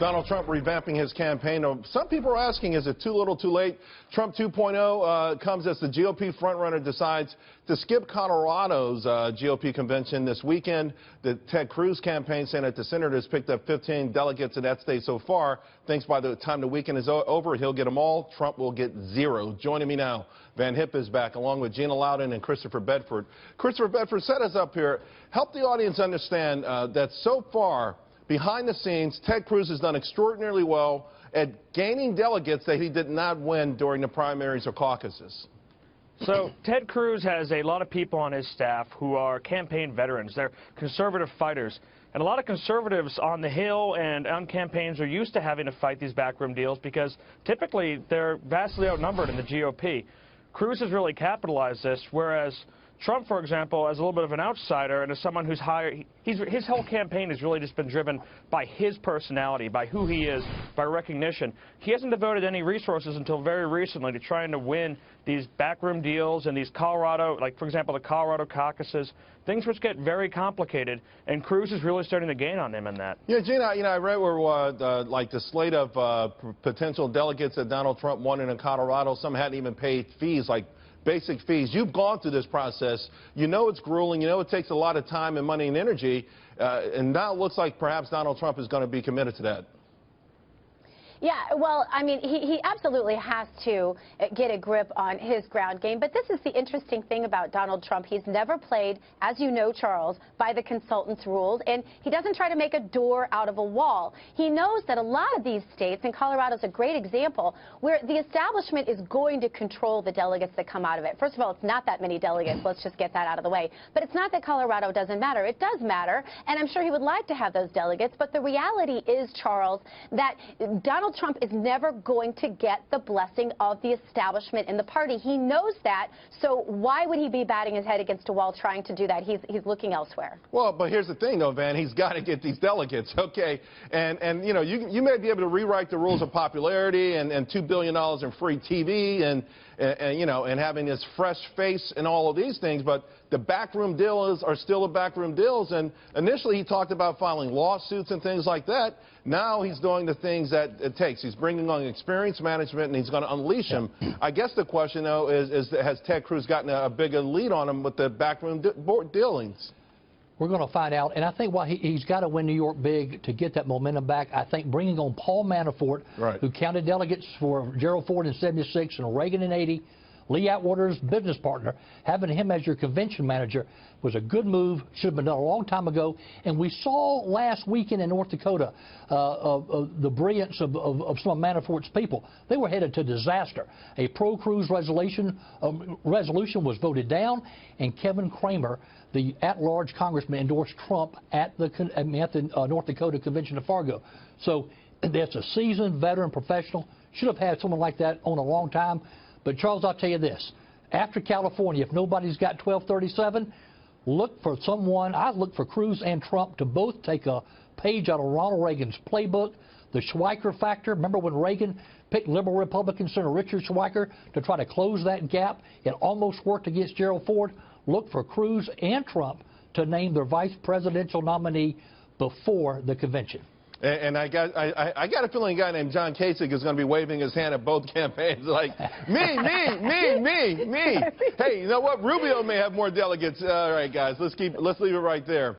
Donald Trump revamping his campaign. Some people are asking, is it too little too late? Trump 2.0 comes as the GOP frontrunner decides to skip Colorado's GOP convention this weekend. The Ted Cruz campaign saying that the senator has picked up 15 delegates in that state so far. Thinks by the time the weekend is over, he'll get them all. Trump will get 0. Joining me now, Hipp is back, along with Gina, Loudon, and Christopher Bedford. Christopher Bedford, set us up here. Help the audience understand that so far, behind the scenes, Ted Cruz has done extraordinarily well at gaining delegates that he did not win during the primaries or caucuses. So Ted Cruz has a lot of people on his staff who are campaign veterans. They're conservative fighters. And a lot of conservatives on the Hill and on campaigns are used to having to fight these backroom deals because typically they're vastly outnumbered in the GOP. Cruz has really capitalized this, whereas Trump, for example, as a little bit of an outsider and as someone who's higher, his whole campaign has really just been driven by his personality, by who he is, by recognition. He hasn't devoted any resources until very recently to trying to win these backroom deals and these Colorado, like, for example, the Colorado caucuses, things which get very complicated, and Cruz is really starting to gain on him in that. Yeah, Gina, I read where, like, the slate of potential delegates that Donald Trump won in Colorado, some hadn't even paid fees, like basic fees. You've gone through this process. You know it's grueling. You know it takes a lot of time and money and energy. And now it looks like perhaps Donald Trump is going to be committed to that. Yeah, well, I mean, he absolutely has to get a grip on his ground game. But this is the interesting thing about Donald Trump. He's never played, as you know, Charles, by the consultant's rules. And he doesn't try to make a door out of a wall. He knows that a lot of these states, and Colorado's a great example, where the establishment is going to control the delegates that come out of it. First of all, it's not that many delegates. Let's just get that out of the way. But it's not that Colorado doesn't matter. It does matter. And I'm sure he would like to have those delegates. But the reality is, Charles, that Donald Trump is never going to get the blessing of the establishment in the party. He knows that, so why would he be batting his head against a wall trying to do that? He's looking elsewhere. Well, but here's the thing, though, Van. He's got to get these delegates, okay? And you know, you may be able to rewrite the rules of popularity and $2 billion in free TV and you know, and having this fresh face and all of these things, but the backroom deals are still the backroom deals. And initially he talked about filing lawsuits and things like that. Now he's doing the things that it takes. He's bringing on experienced management, and he's going to unleash them. I guess the question, though, is has Ted Cruz gotten a bigger lead on him with the backroom dealings? We're going to find out, and I think he's got to win New York big to get that momentum back. I think bringing on Paul Manafort, who counted delegates for Gerald Ford in '76 and Reagan in '80, Lee Atwater's business partner, having him as your convention manager was a good move. Should have been done a long time ago. And we saw last weekend in North Dakota the brilliance of some of Manafort's people. They were headed to disaster. A pro-Cruz resolution was voted down, and Kevin Cramer, the at-large congressman, endorsed Trump at the North Dakota Convention of Fargo. So that's a seasoned veteran professional. Should have had someone like that on a long time. But, Charles, I'll tell you this. After California, if nobody's got 1237, look for someone. I look for Cruz and Trump to both take a page out of Ronald Reagan's playbook, the Schweiker factor. Remember when Reagan picked liberal Republican Senator Richard Schweiker to try to close that gap? It almost worked against Gerald Ford. Look for Cruz and Trump to name their vice presidential nominee before the convention. And I got a feeling a guy named John Kasich is going to be waving his hand at both campaigns like, me. Hey, you know what? Rubio may have more delegates. All right, guys, let's leave it right there.